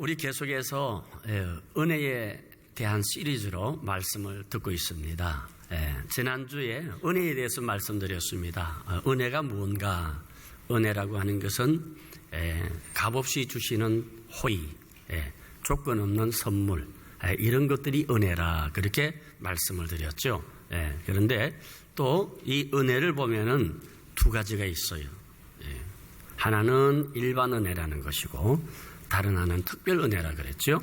우리 계속해서 은혜에 대한 시리즈로 말씀을 듣고 있습니다. 지난주에 은혜에 대해서 말씀드렸습니다. 은혜가 무언가? 은혜라고 하는 것은 값없이 주시는 호의, 조건 없는 선물, 이런 것들이 은혜라 그렇게 말씀을 드렸죠. 그런데 또 이 은혜를 보면은 두 가지가 있어요. 하나는 일반 은혜라는 것이고 다른 하나는 특별 은혜라 그랬죠.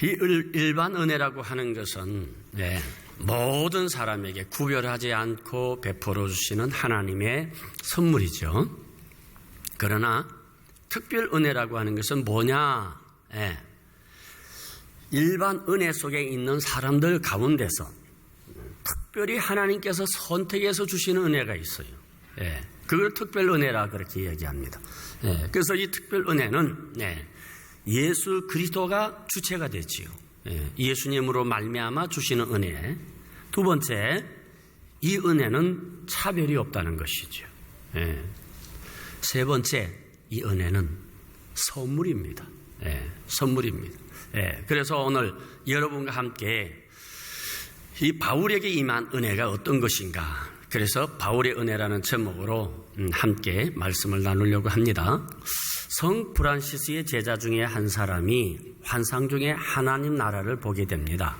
이 일반 은혜라고 하는 것은 모든 사람에게 구별하지 않고 베풀어 주시는 하나님의 선물이죠. 그러나 특별 은혜라고 하는 것은 뭐냐? 일반 은혜 속에 있는 사람들 가운데서 특별히 하나님께서 선택해서 주시는 은혜가 있어요. 그걸 특별 은혜라 그렇게 얘기합니다. 그래서 이 특별 은혜는 예수 그리스도가 주체가 되지요. 예수님으로 말미암아 주시는 은혜. 두 번째, 이 은혜는 차별이 없다는 것이죠. 세 번째, 이 은혜는 선물입니다. 선물입니다. 그래서 오늘 여러분과 함께 이 바울에게 임한 은혜가 어떤 것인가? 그래서 바울의 은혜라는 제목으로 함께 말씀을 나누려고 합니다. 성 프란시스의 제자 중에 한 사람이 환상 중에 하나님 나라를 보게 됩니다.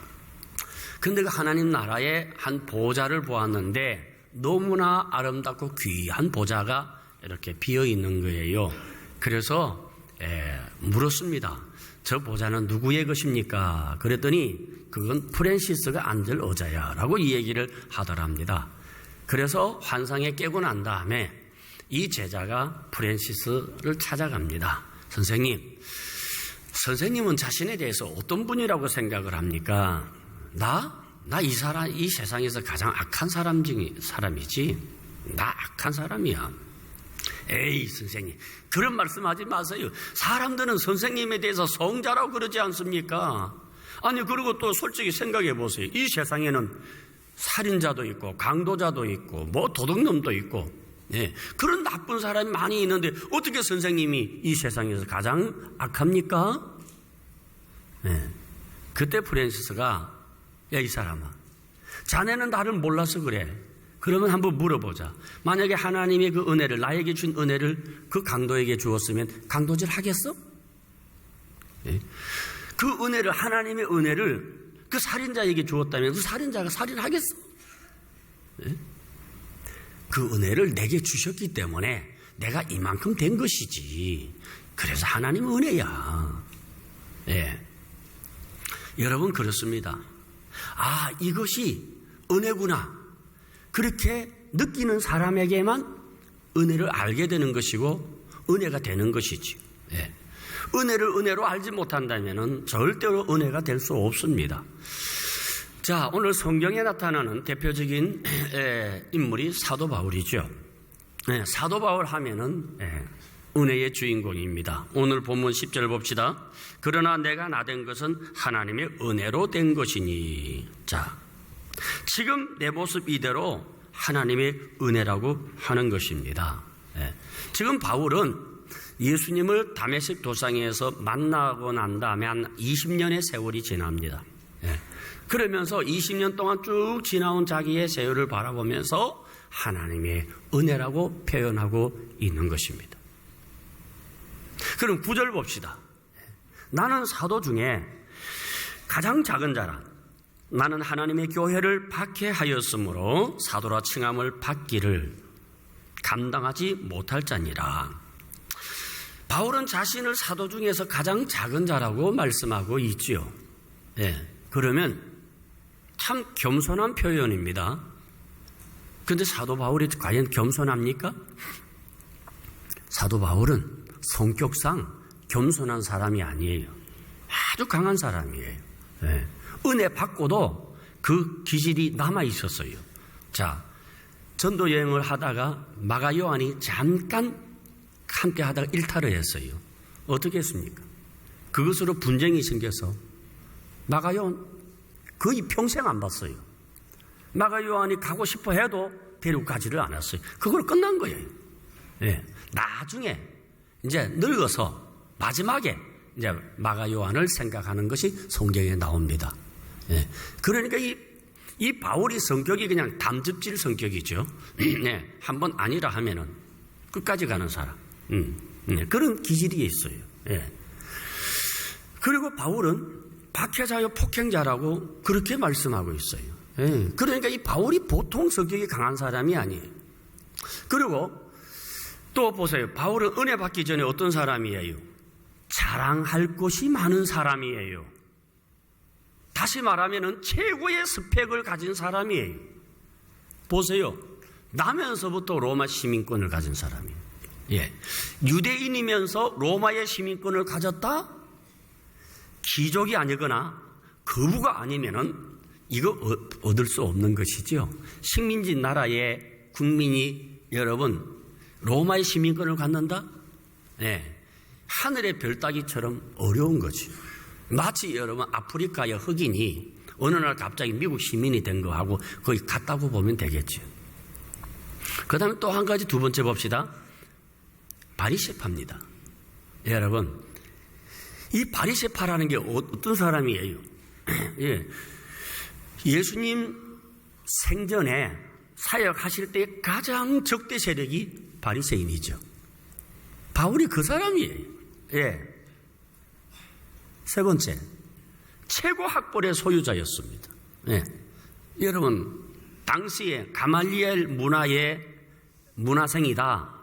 근데 그 하나님 나라의 한 보좌를 보았는데 너무나 아름답고 귀한 보좌가 이렇게 비어 있는 거예요. 그래서 물었습니다. 저 보좌는 누구의 것입니까? 그랬더니 그건 프란시스가 앉을 의자야 라고 이 얘기를 하더랍니다. 그래서 환상에 깨고 난 다음에 이 제자가 프란시스를 찾아갑니다. 선생님은 자신에 대해서 어떤 분이라고 생각을 합니까? 나 이 세상에서 가장 악한 사람이지. 나 악한 사람이야. 에이, 선생님, 그런 말씀하지 마세요. 사람들은 선생님에 대해서 성자라고 그러지 않습니까? 아니, 그리고 또 솔직히 생각해 보세요. 이 세상에는 살인자도 있고 강도자도 있고 뭐 도둑놈도 있고 그런 나쁜 사람이 많이 있는데 어떻게 선생님이 이 세상에서 가장 악합니까? 그때 프란시스가 야, 이 사람아, 자네는 나를 몰라서 그래. 그러면 한번 물어보자. 만약에 하나님의 그 은혜를, 나에게 준 은혜를 그 강도에게 주었으면 강도질 하겠어? 그 은혜를, 하나님의 은혜를 그 살인자에게 주었다면 그 살인자가 살인하겠어? 그 은혜를 내게 주셨기 때문에 내가 이만큼 된 것이지. 그래서 하나님 은혜야. 여러분, 그렇습니다. 아, 이것이 은혜구나. 그렇게 느끼는 사람에게만 은혜를 알게 되는 것이고 은혜가 되는 것이지. 은혜를 은혜로 알지 못한다면 절대로 은혜가 될 수 없습니다. 자, 오늘 성경에 나타나는 대표적인 인물이 사도 바울이죠. 사도 바울 하면은 은혜의 주인공입니다. 오늘 본문 10절 봅시다. 그러나 내가 나된 것은 하나님의 은혜로 된 것이니. 자, 지금 내 모습 이대로 하나님의 은혜라고 하는 것입니다. 지금 바울은 예수님을 다메섹 도상에서 만나고 난 다음에 한 20년의 세월이 지납니다. 그러면서 20년 동안 쭉 지나온 자기의 세월을 바라보면서 하나님의 은혜라고 표현하고 있는 것입니다. 그럼 9절 봅시다. 나는 사도 중에 가장 작은 자라. 나는 하나님의 교회를 박해하였으므로 사도라 칭함을 받기를 감당하지 못할 자니라. 바울은 자신을 사도 중에서 가장 작은 자라고 말씀하고 있지요. 그러면 참 겸손한 표현입니다. 그런데 사도 바울이 과연 겸손합니까? 사도 바울은 성격상 겸손한 사람이 아니에요. 아주 강한 사람이에요. 은혜 받고도 그 기질이 남아 있었어요. 자, 전도 여행을 하다가 마가 요한이 잠깐 함께 하다가 일탈을 했어요. 어떻게 했습니까? 그것으로 분쟁이 생겨서 마가 요한 거의 평생 안 봤어요. 마가 요한이 가고 싶어 해도 데리고 가지를 않았어요. 그걸 끝난 거예요. 나중에 이제 늙어서 마지막에 이제 마가 요한을 생각하는 것이 성경에 나옵니다. 예. 그러니까 이 바울이 성격이 그냥 담즙질 성격이죠. 네. 한번 아니라 하면은 끝까지 가는 사람. 네. 그런 기질이 있어요. 예. 그리고 바울은 박해자요 폭행자라고 그렇게 말씀하고 있어요. 예. 그러니까 이 바울이 보통 성격이 강한 사람이 아니에요. 그리고 또 보세요. 바울은 은혜 받기 전에 어떤 사람이에요? 자랑할 것이 많은 사람이에요. 다시 말하면 최고의 스펙을 가진 사람이에요. 보세요. 나면서부터 로마 시민권을 가진 사람이에요. 예. 유대인이면서 로마의 시민권을 가졌다? 귀족이 아니거나 거부가 아니면은 이거 얻을 수 없는 것이죠. 식민지 나라의 국민이 여러분 로마의 시민권을 갖는다? 예. 하늘의 별 따기처럼 어려운 거지. 마치 여러분 아프리카의 흑인이 어느 날 갑자기 미국 시민이 된 거하고 거의 같다고 보면 되겠죠. 그 다음에 또 한 가지 두 번째 봅시다. 바리새파입니다. 여러분 이 바리새파라는 게 어떤 사람이에요? 예. 예수님 생전에 사역하실 때 가장 적대 세력이 바리새인이죠. 바울이 그 사람이에요. 예. 세 번째, 최고 학벌의 소유자였습니다. 예. 여러분, 당시에 가말리엘 문화의 문화생이다.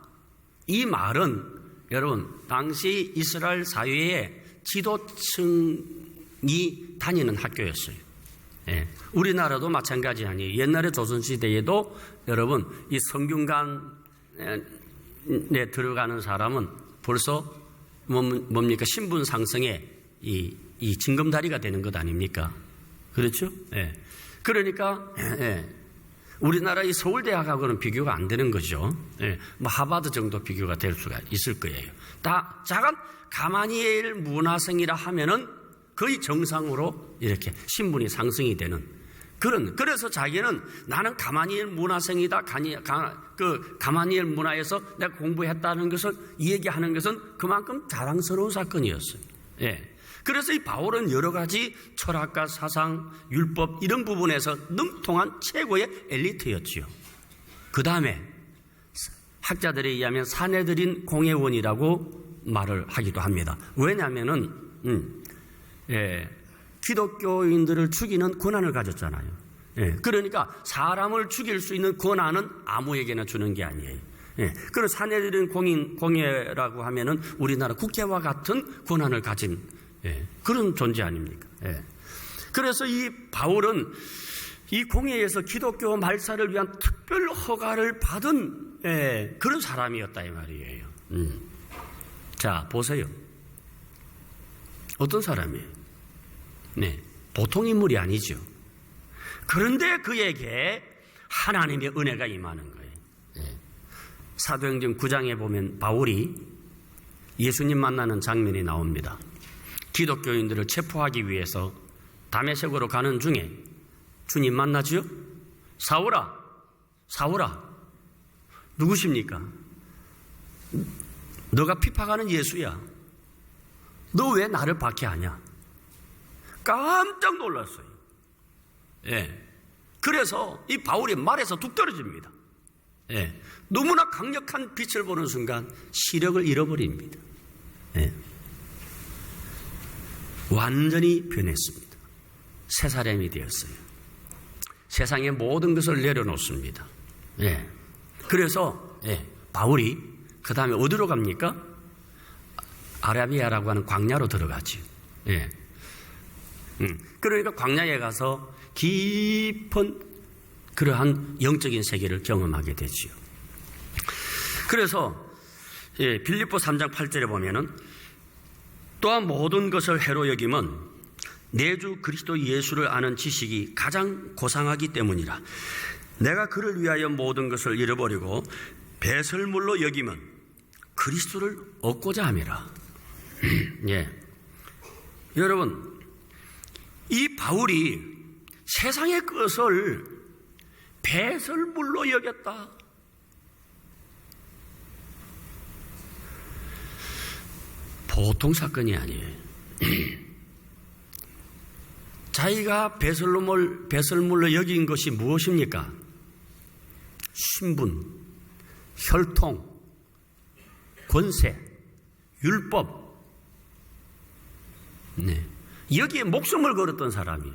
이 말은 여러분, 당시 이스라엘 사회의 지도층이 다니는 학교였어요. 예. 우리나라도 마찬가지 아니에요. 옛날에 조선시대에도 여러분, 이 성균관에 들어가는 사람은 벌써 뭡니까? 신분 상승에 이 징검다리가 되는 것 아닙니까? 그렇죠? 예. 그러니까, 예. 우리나라 이 서울대학하고는 비교가 안 되는 거죠. 예. 뭐 하버드 정도 비교가 될 수가 있을 거예요. 다 작은 가마니엘 문화생이라 하면은 거의 정상으로 이렇게 신분이 상승이 되는 그래서 자기는 나는 가마니엘 문화생이다. 가마니엘 문화에서 내가 공부했다는 것을 얘기하는 것은 그만큼 자랑스러운 사건이었어요. 예. 그래서 이 바울은 여러 가지 철학과 사상, 율법 이런 부분에서 능통한 최고의 엘리트였지요. 그 다음에 학자들에 의하면 사내들인 공회원이라고 말을 하기도 합니다. 왜냐하면은 기독교인들을 죽이는 권한을 가졌잖아요. 예, 그러니까 사람을 죽일 수 있는 권한은 아무에게나 주는 게 아니에요. 예, 그런 사내들인 공회라고 하면은 우리나라 국회와 같은 권한을 가진 그런 존재 아닙니까? 예. 그래서 이 바울은 이 공회에서 기독교 말살을 위한 특별 허가를 받은 그런 사람이었다 이 말이에요. 자, 보세요. 어떤 사람이에요? 네, 보통 인물이 아니죠. 그런데 그에게 하나님의 은혜가 임하는 거예요. 네. 사도행전 9장에 보면 바울이 예수님 만나는 장면이 나옵니다. 기독교인들을 체포하기 위해서 다메섹으로 가는 중에 주님 만나지요? 사울아, 사울아, 누구십니까? 너가 핍박하는 예수야. 너 왜 나를 박해하냐? 깜짝 놀랐어요. 예. 그래서 이 바울이 말에서 뚝 떨어집니다. 예. 너무나 강력한 빛을 보는 순간 시력을 잃어버립니다. 예. 완전히 변했습니다. 새 사람이 되었어요. 세상의 모든 것을 내려놓습니다. 예. 그래서 바울이 그 다음에 어디로 갑니까? 아라비아라고 하는 광야로 들어가죠. 예. 그러니까 광야에 가서 깊은 그러한 영적인 세계를 경험하게 되지요. 그래서 빌립보 3장 8절에 보면은 또한 모든 것을 해로 여김은 내 주 그리스도 예수를 아는 지식이 가장 고상하기 때문이라. 내가 그를 위하여 모든 것을 잃어버리고 배설물로 여김은 그리스도를 얻고자 함이라. 예. 여러분, 이 바울이 세상의 것을 배설물로 여겼다. 보통 사건이 아니에요. 자기가 배설물로 여긴 것이 무엇입니까? 신분, 혈통, 권세, 율법. 네. 여기에 목숨을 걸었던 사람이에요.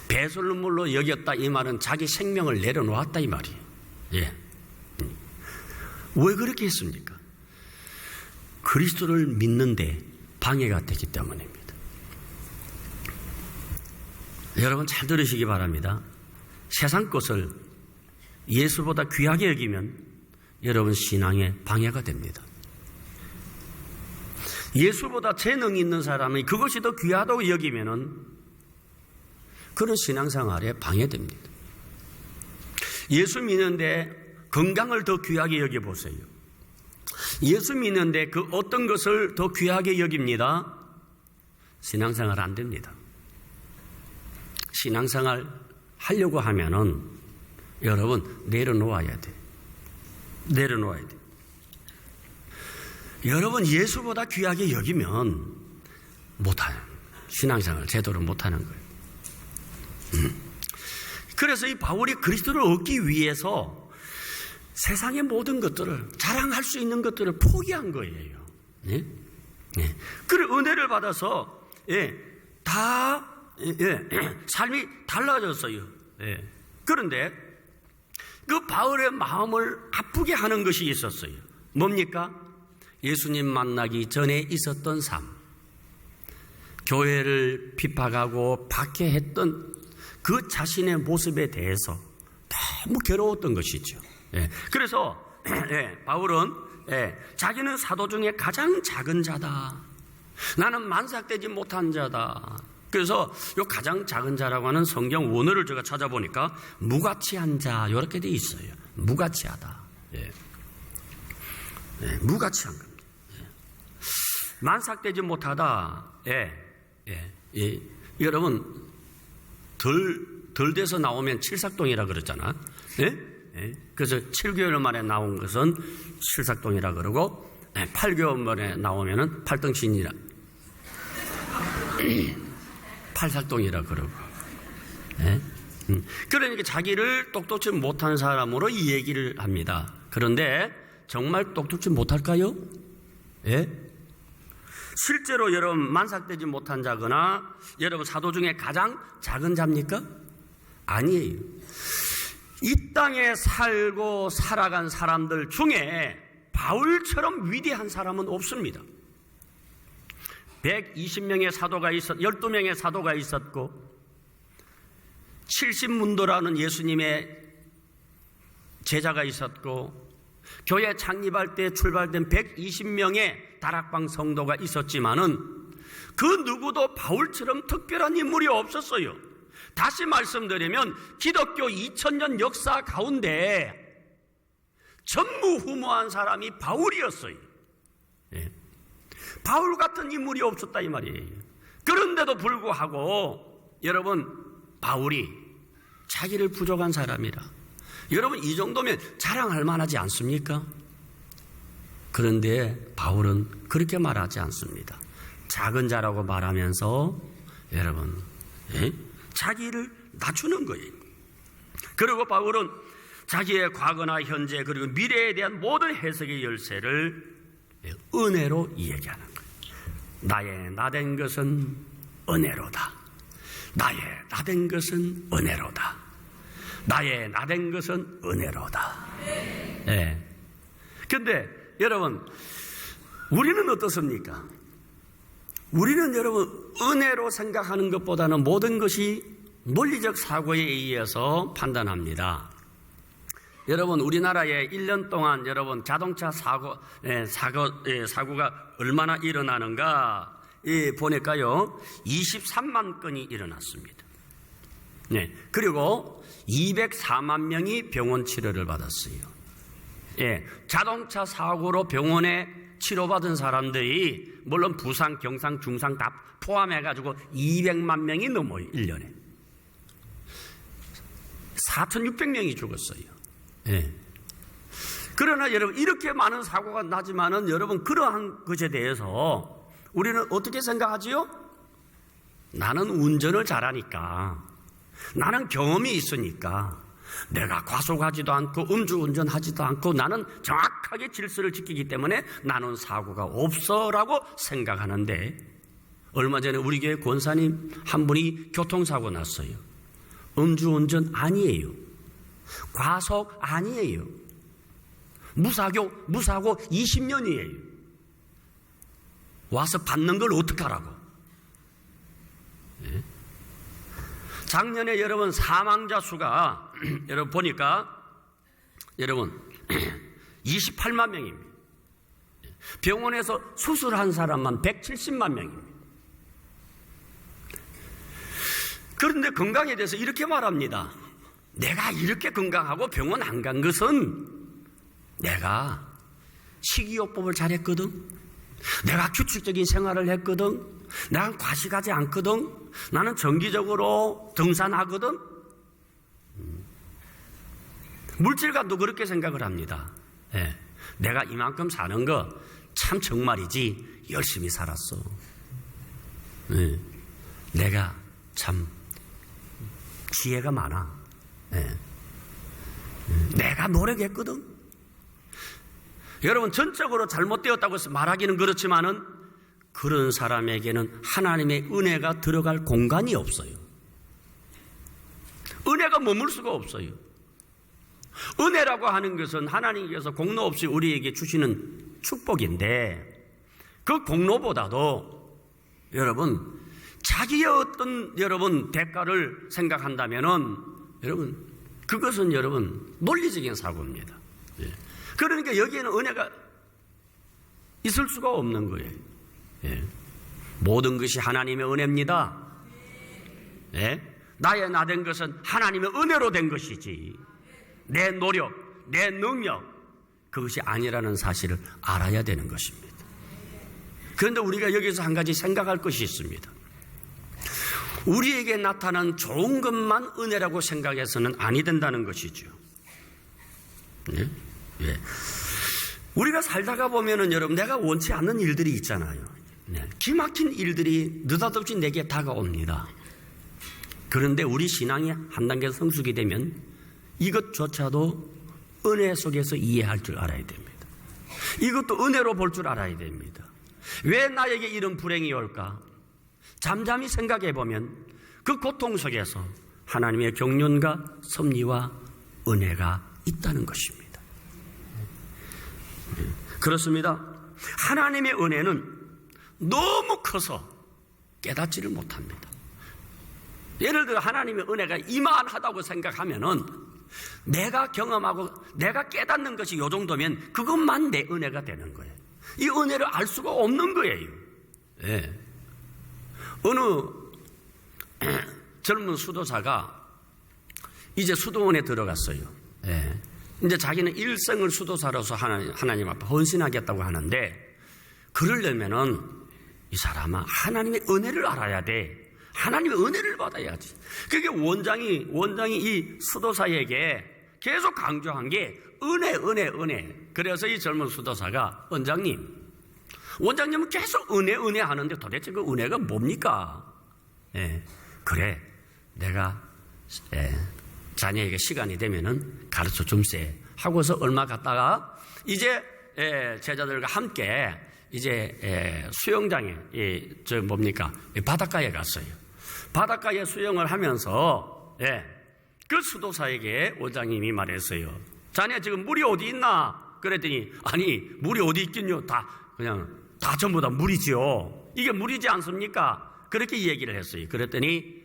배설물로 여겼다 이 말은 자기 생명을 내려놓았다 이 말이에요. 예. 왜 그렇게 했습니까? 그리스도를 믿는데 방해가 되기 때문입니다. 여러분 잘 들으시기 바랍니다. 세상 것을 예수보다 귀하게 여기면 여러분 신앙에 방해가 됩니다. 예수보다 재능이 있는 사람이 그것이 더 귀하다고 여기면은 그런 신앙생활에 방해됩니다. 예수 믿는데 건강을 더 귀하게 여겨보세요. 예수 믿는데 그 어떤 것을 더 귀하게 여깁니다. 신앙생활 안 됩니다. 신앙생활 하려고 하면은 여러분 내려놓아야 돼. 내려놓아야 돼. 여러분 예수보다 귀하게 여기면 못해요. 신앙생활 제대로 못하는 거예요. 그래서 이 바울이 그리스도를 얻기 위해서 세상의 모든 것들을 자랑할 수 있는 것들을 포기한 거예요. 네? 네. 그래 은혜를 받아서 다 삶이 달라졌어요. 그런데 그 바울의 마음을 아프게 하는 것이 있었어요. 뭡니까? 예수님 만나기 전에 있었던 삶, 교회를 핍박하고 박해했던 그 자신의 모습에 대해서 너무 괴로웠던 것이죠. 그래서 바울은 자기는 사도 중에 가장 작은 자다. 나는 만삭되지 못한 자다. 그래서 이 가장 작은 자라고 하는 성경 원어를 제가 찾아보니까 무가치한 자 이렇게 돼 있어요. 무가치하다. 무가치한 겁니다. 만삭되지 못하다. 여러분 덜 돼서 나오면 칠삭동이라 그러잖아. 그래서 7개월 만에 나온 것은 칠삭동이라 그러고 8개월 만에 나오면은 팔등신이라 팔삭동이라 그러고. 그러니까 자기를 똑똑치 못한 사람으로 이 얘기를 합니다. 그런데 정말 똑똑치 못할까요? 실제로 여러분 만삭되지 못한 자거나 여러분 사도 중에 가장 작은 자입니까? 아니에요. 이 땅에 살고 살아간 사람들 중에 바울처럼 위대한 사람은 없습니다. 120명의 사도가 12명의 사도가 있었고 70문도라는 예수님의 제자가 있었고 교회 창립할 때 출발된 120명의 다락방 성도가 있었지만은 그 누구도 바울처럼 특별한 인물이 없었어요. 다시 말씀드리면 기독교 2000년 역사 가운데 전무후무한 사람이 바울이었어요. 바울 같은 인물이 없었다 이 말이에요. 그런데도 불구하고 여러분 바울이 자기를 부족한 사람이라 여러분 이 정도면 자랑할 만하지 않습니까? 그런데 바울은 그렇게 말하지 않습니다. 작은 자라고 말하면서 여러분 자기를 낮추는 거예요. 그리고 바울은 자기의 과거나 현재 그리고 미래에 대한 모든 해석의 열쇠를 은혜로 이야기하는 거예요. 나의 나된 것은 은혜로다. 나의 나된 것은 은혜로다. 나의 나된 것은 은혜로다. 근데 여러분 우리는 어떻습니까? 우리는 여러분 은혜로 생각하는 것보다는 모든 것이 논리적 사고에 의해서 판단합니다. 여러분 우리나라에 1년 동안 여러분 자동차 사고가 얼마나 일어나는가 보니까요 23만 건이 일어났습니다. 그리고 204만 명이 병원 치료를 받았어요. 자동차 사고로 병원에 치료받은 사람들이 물론 부상, 경상, 중상 다 포함해가지고 200만 명이 넘어요. 1년에 4,600명이 죽었어요. 그러나 여러분, 이렇게 많은 사고가 나지만은 여러분, 그러한 것에 대해서 우리는 어떻게 생각하지요? 나는 운전을 잘하니까, 나는 경험이 있으니까, 내가 과속하지도 않고 음주운전하지도 않고 나는 정확하게 질서를 지키기 때문에 나는 사고가 없어라고 생각하는데, 얼마 전에 우리 교회 권사님 한 분이 교통사고 났어요. 음주운전 아니에요. 과속 아니에요. 무사고 20년이에요. 와서 받는 걸 어떡하라고. 예? 작년에 여러분 사망자 수가 여러분 보니까 여러분 28만 명입니다. 병원에서 수술한 사람만 170만 명입니다. 그런데 건강에 대해서 이렇게 말합니다. 내가 이렇게 건강하고 병원 안 간 것은 내가 식이요법을 잘했거든. 내가 규칙적인 생활을 했거든. 내가 과식하지 않거든. 나는 정기적으로 등산하거든. 물질관도 그렇게 생각을 합니다. 예. 내가 이만큼 사는 거 참 정말이지 열심히 살았어. 예. 내가 참 지혜가 많아. 예. 내가 노력했거든. 여러분, 전적으로 잘못되었다고 해서 말하기는 그렇지만은 그런 사람에게는 하나님의 은혜가 들어갈 공간이 없어요. 은혜가 머물 수가 없어요. 은혜라고 하는 것은 하나님께서 공로 없이 우리에게 주시는 축복인데, 그 공로보다도 여러분 자기의 어떤 여러분 대가를 생각한다면은 여러분 그것은 여러분 논리적인 사고입니다. 예. 그러니까 여기에는 은혜가 있을 수가 없는 거예요. 예. 모든 것이 하나님의 은혜입니다. 예. 나의 나 된 것은 하나님의 은혜로 된 것이지 내 노력, 내 능력 그것이 아니라는 사실을 알아야 되는 것입니다. 그런데 우리가 여기서 한 가지 생각할 것이 있습니다. 우리에게 나타난 좋은 것만 은혜라고 생각해서는 아니 된다는 것이죠. 예? 예. 우리가 살다가 보면은 여러분 내가 원치 않는 일들이 있잖아요. 네. 기막힌 일들이 느닷없이 내게 다가옵니다. 그런데 우리 신앙이 한 단계 성숙이 되면 이것조차도 은혜 속에서 이해할 줄 알아야 됩니다. 이것도 은혜로 볼 줄 알아야 됩니다. 왜 나에게 이런 불행이 올까? 잠잠히 생각해 보면 그 고통 속에서 하나님의 경륜과 섭리와 은혜가 있다는 것입니다. 그렇습니다. 하나님의 은혜는 너무 커서 깨닫지를 못합니다. 예를 들어 하나님의 은혜가 이만하다고 생각하면은 내가 경험하고 내가 깨닫는 것이 요 정도면 그것만 내 은혜가 되는 거예요. 이 은혜를 알 수가 없는 거예요. 예. 어느 젊은 수도사가 이제 수도원에 들어갔어요. 예. 이제 자기는 일생을 수도사로서 하나님 앞에 헌신하겠다고 하는데, 그러려면은 이 사람은 하나님의 은혜를 알아야 돼. 하나님의 은혜를 받아야지. 그게 원장이 이 수도사에게 계속 강조한 게 은혜. 그래서 이 젊은 수도사가 원장님은 계속 은혜 하는데 도대체 그 은혜가 뭡니까? 예, 그래, 내가 자녀에게 시간이 되면은 가르쳐 줌세 하고서 얼마 갔다가 이제 제자들과 함께 이제 수영장에 바닷가에 갔어요. 바닷가에 수영을 하면서 그 수도사에게 원장님이 말했어요. 자네 지금 물이 어디 있나? 그랬더니 아니 물이 어디 있긴요. 다 전부 다 물이지요. 이게 물이지 않습니까? 그렇게 얘기를 했어요. 그랬더니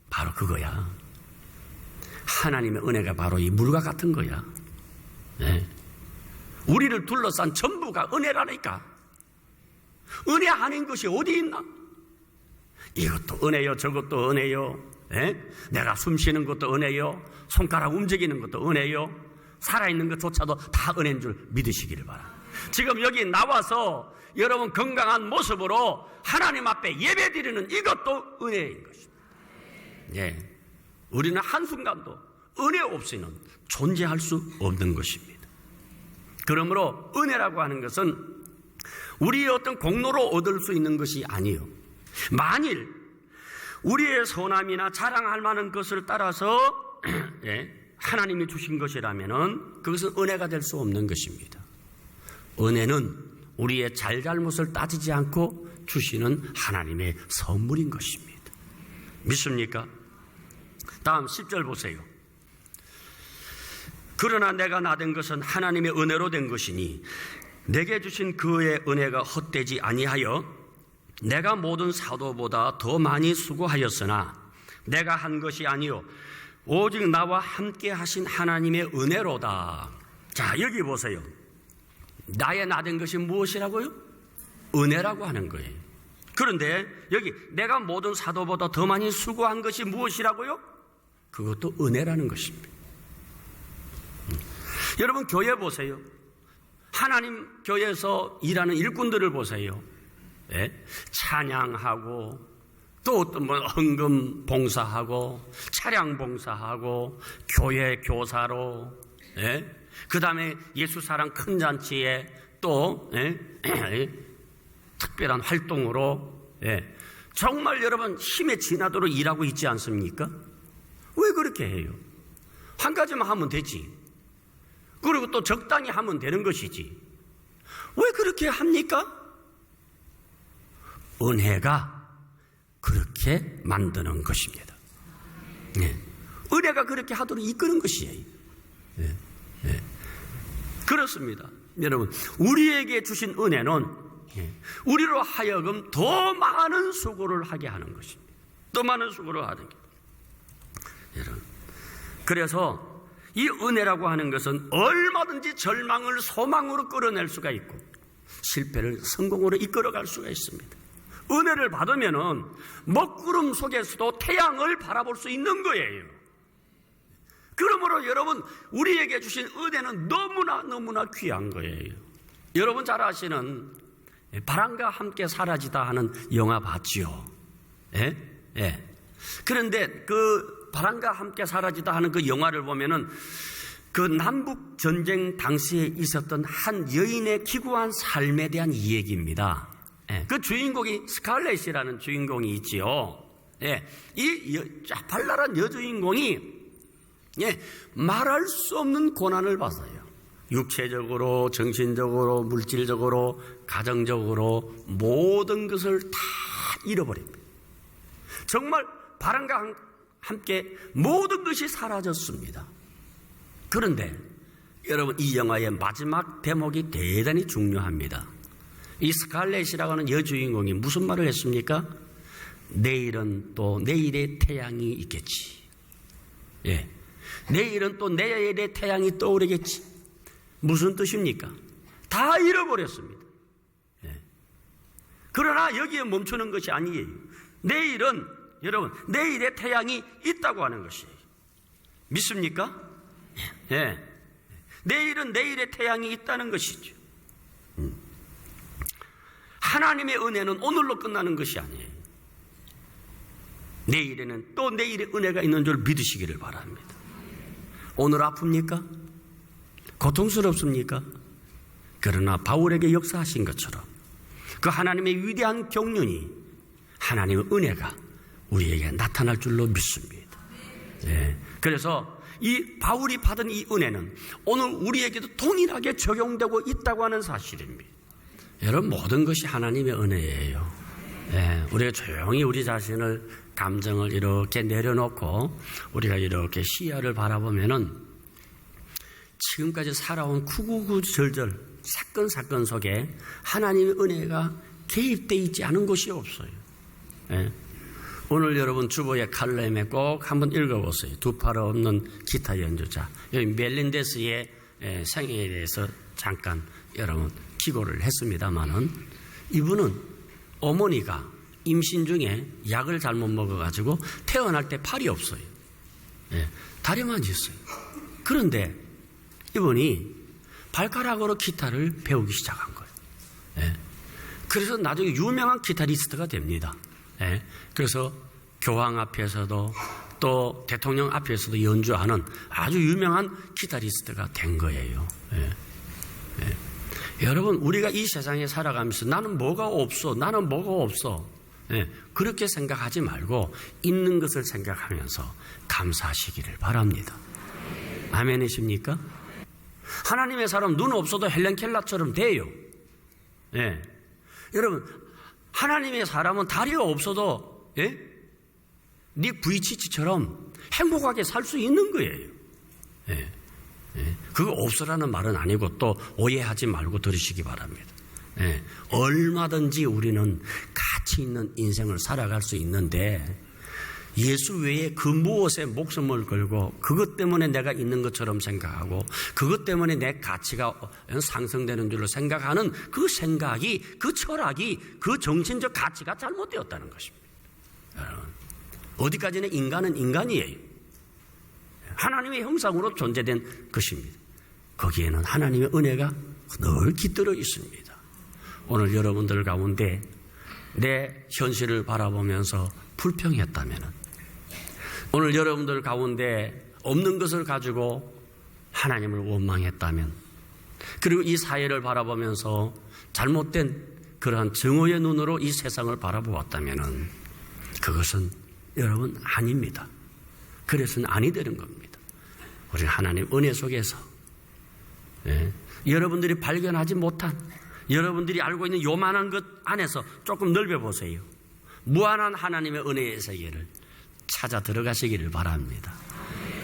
바로 그거야. 하나님의 은혜가 바로 이 물과 같은 거야. 우리를 둘러싼 전부가 은혜라니까. 은혜 아닌 것이 어디 있나? 이것도 은혜요, 저것도 은혜요. 내가 숨 쉬는 것도 은혜요, 손가락 움직이는 것도 은혜요, 살아있는 것조차도 다 은혜인 줄 믿으시기를 바랍니다. 지금 여기 나와서 여러분 건강한 모습으로 하나님 앞에 예배드리는 이것도 은혜인 것입니다. 우리는 한순간도 은혜 없이는 존재할 수 없는 것입니다. 그러므로 은혜라고 하는 것은 우리의 어떤 공로로 얻을 수 있는 것이 아니에요. 만일 우리의 선함이나 자랑할 만한 것을 따라서 하나님이 주신 것이라면 그것은 은혜가 될 수 없는 것입니다. 은혜는 우리의 잘잘못을 따지지 않고 주시는 하나님의 선물인 것입니다. 믿습니까? 다음 10절 보세요. 그러나 내가 나된 것은 하나님의 은혜로 된 것이니 내게 주신 그의 은혜가 헛되지 아니하여 내가 모든 사도보다 더 많이 수고하였으나 내가 한 것이 아니요 오직 나와 함께 하신 하나님의 은혜로다. 자, 여기 보세요. 나의 나된 것이 무엇이라고요? 은혜라고 하는 거예요. 그런데 여기 내가 모든 사도보다 더 많이 수고한 것이 무엇이라고요? 그것도 은혜라는 것입니다. 여러분 교회 보세요. 하나님 교회에서 일하는 일꾼들을 보세요. 찬양하고 또 어떤 헌금 봉사하고 차량 봉사하고 교회 교사로 그 다음에 예수사랑 큰 잔치에 또 특별한 활동으로 정말 여러분 힘에 지나도록 일하고 있지 않습니까? 왜 그렇게 해요? 한 가지만 하면 되지. 그리고 또 적당히 하면 되는 것이지. 왜 그렇게 합니까? 은혜가 그렇게 만드는 것입니다. 은혜가 그렇게 하도록 이끄는 것이에요. 그렇습니다. 여러분, 우리에게 주신 은혜는 우리로 하여금 더 많은 수고를 하게 하는 것입니다. 더 많은 수고를 하는 게. 여러분, 그래서 이 은혜라고 하는 것은 얼마든지 절망을 소망으로 끌어낼 수가 있고 실패를 성공으로 이끌어갈 수가 있습니다. 은혜를 받으면은 먹구름 속에서도 태양을 바라볼 수 있는 거예요. 그러므로 여러분, 우리에게 주신 은혜는 너무나 귀한 거예요. 여러분 잘 아시는 바람과 함께 사라지다 하는 영화 봤지요? 그런데 그 바람과 함께 사라지다 하는 그 영화를 보면은 그 남북 전쟁 당시에 있었던 한 여인의 기구한 삶에 대한 이야기입니다. 그 주인공이 스칼렛이라는 주인공이 있지요. 이 발랄한 여주인공이 말할 수 없는 고난을 받아요. 육체적으로, 정신적으로, 물질적으로, 가정적으로 모든 것을 다 잃어버립니다. 정말 바람과 함께 모든 것이 사라졌습니다. 그런데 여러분, 이 영화의 마지막 대목이 대단히 중요합니다. 이 스칼렛이라고 하는 여주인공이 무슨 말을 했습니까? 내일은 또 내일의 태양이 있겠지. 내일은 또 내일의 태양이 떠오르겠지. 무슨 뜻입니까? 다 잃어버렸습니다. 그러나 여기에 멈추는 것이 아니에요. 내일은, 여러분, 내일의 태양이 있다고 하는 것이에요. 믿습니까? 내일은 내일의 태양이 있다는 것이죠. 하나님의 은혜는 오늘로 끝나는 것이 아니에요. 내일에는 또 내일의 은혜가 있는 줄 믿으시기를 바랍니다. 오늘 아픕니까? 고통스럽습니까? 그러나 바울에게 역사하신 것처럼 그 하나님의 위대한 경륜이, 하나님의 은혜가 우리에게 나타날 줄로 믿습니다. 그래서 이 바울이 받은 이 은혜는 오늘 우리에게도 동일하게 적용되고 있다고 하는 사실입니다. 여러분, 모든 것이 하나님의 은혜예요. 우리가 조용히 우리 자신을, 감정을 이렇게 내려놓고 우리가 이렇게 시야를 바라보면은 지금까지 살아온 구구절절 사건 속에 하나님의 은혜가 개입되어 있지 않은 것이 없어요. 오늘 여러분 주보의 칼럼에 꼭 한번 읽어보세요. 두 팔 없는 기타 연주자, 여기 멜린데스의 생애에 대해서 잠깐 여러분 기고를 했습니다만은, 이분은 어머니가 임신 중에 약을 잘못 먹어가지고 태어날 때 팔이 없어요. 다리만 있어요. 그런데 이분이 발가락으로 기타를 배우기 시작한 거예요. 그래서 나중에 유명한 기타리스트가 됩니다. 그래서 교황 앞에서도 또 대통령 앞에서도 연주하는 아주 유명한 기타리스트가 된 거예요. 여러분, 우리가 이 세상에 살아가면서 나는 뭐가 없어, 나는 뭐가 없어, 그렇게 생각하지 말고 있는 것을 생각하면서 감사하시기를 바랍니다. 아멘이십니까? 하나님의 사람 눈 없어도 헬렌 켈러처럼 돼요. 여러분, 하나님의 사람은 다리가 없어도 닉 부이치치처럼 행복하게 살 수 있는 거예요. 그거 없으라는 말은 아니고 또 오해하지 말고 들으시기 바랍니다. 얼마든지 우리는 가치 있는 인생을 살아갈 수 있는데 예수 외에 그 무엇에 목숨을 걸고 그것 때문에 내가 있는 것처럼 생각하고 그것 때문에 내 가치가 상승되는 줄로 생각하는 그 생각이, 그 철학이, 그 정신적 가치가 잘못되었다는 것입니다. 여러분, 어디까지나 인간은 인간이에요. 하나님의 형상으로 존재된 것입니다. 거기에는 하나님의 은혜가 늘 깃들어 있습니다. 오늘 여러분들 가운데 내 현실을 바라보면서 불평했다면, 오늘 여러분들 가운데 없는 것을 가지고 하나님을 원망했다면, 그리고 이 사회를 바라보면서 잘못된 그러한 증오의 눈으로 이 세상을 바라보았다면 그것은 여러분 아닙니다. 그래서는 아니 되는 겁니다. 우리 하나님 은혜 속에서 여러분들이 발견하지 못한, 여러분들이 알고 있는 요만한 것 안에서 조금 넓혀보세요. 무한한 하나님의 은혜의 세계를 찾아 들어가시기를 바랍니다.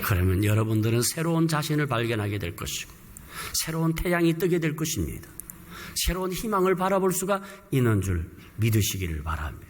그러면 여러분들은 새로운 자신을 발견하게 될 것이고 새로운 태양이 뜨게 될 것입니다. 새로운 희망을 바라볼 수가 있는 줄 믿으시기를 바랍니다.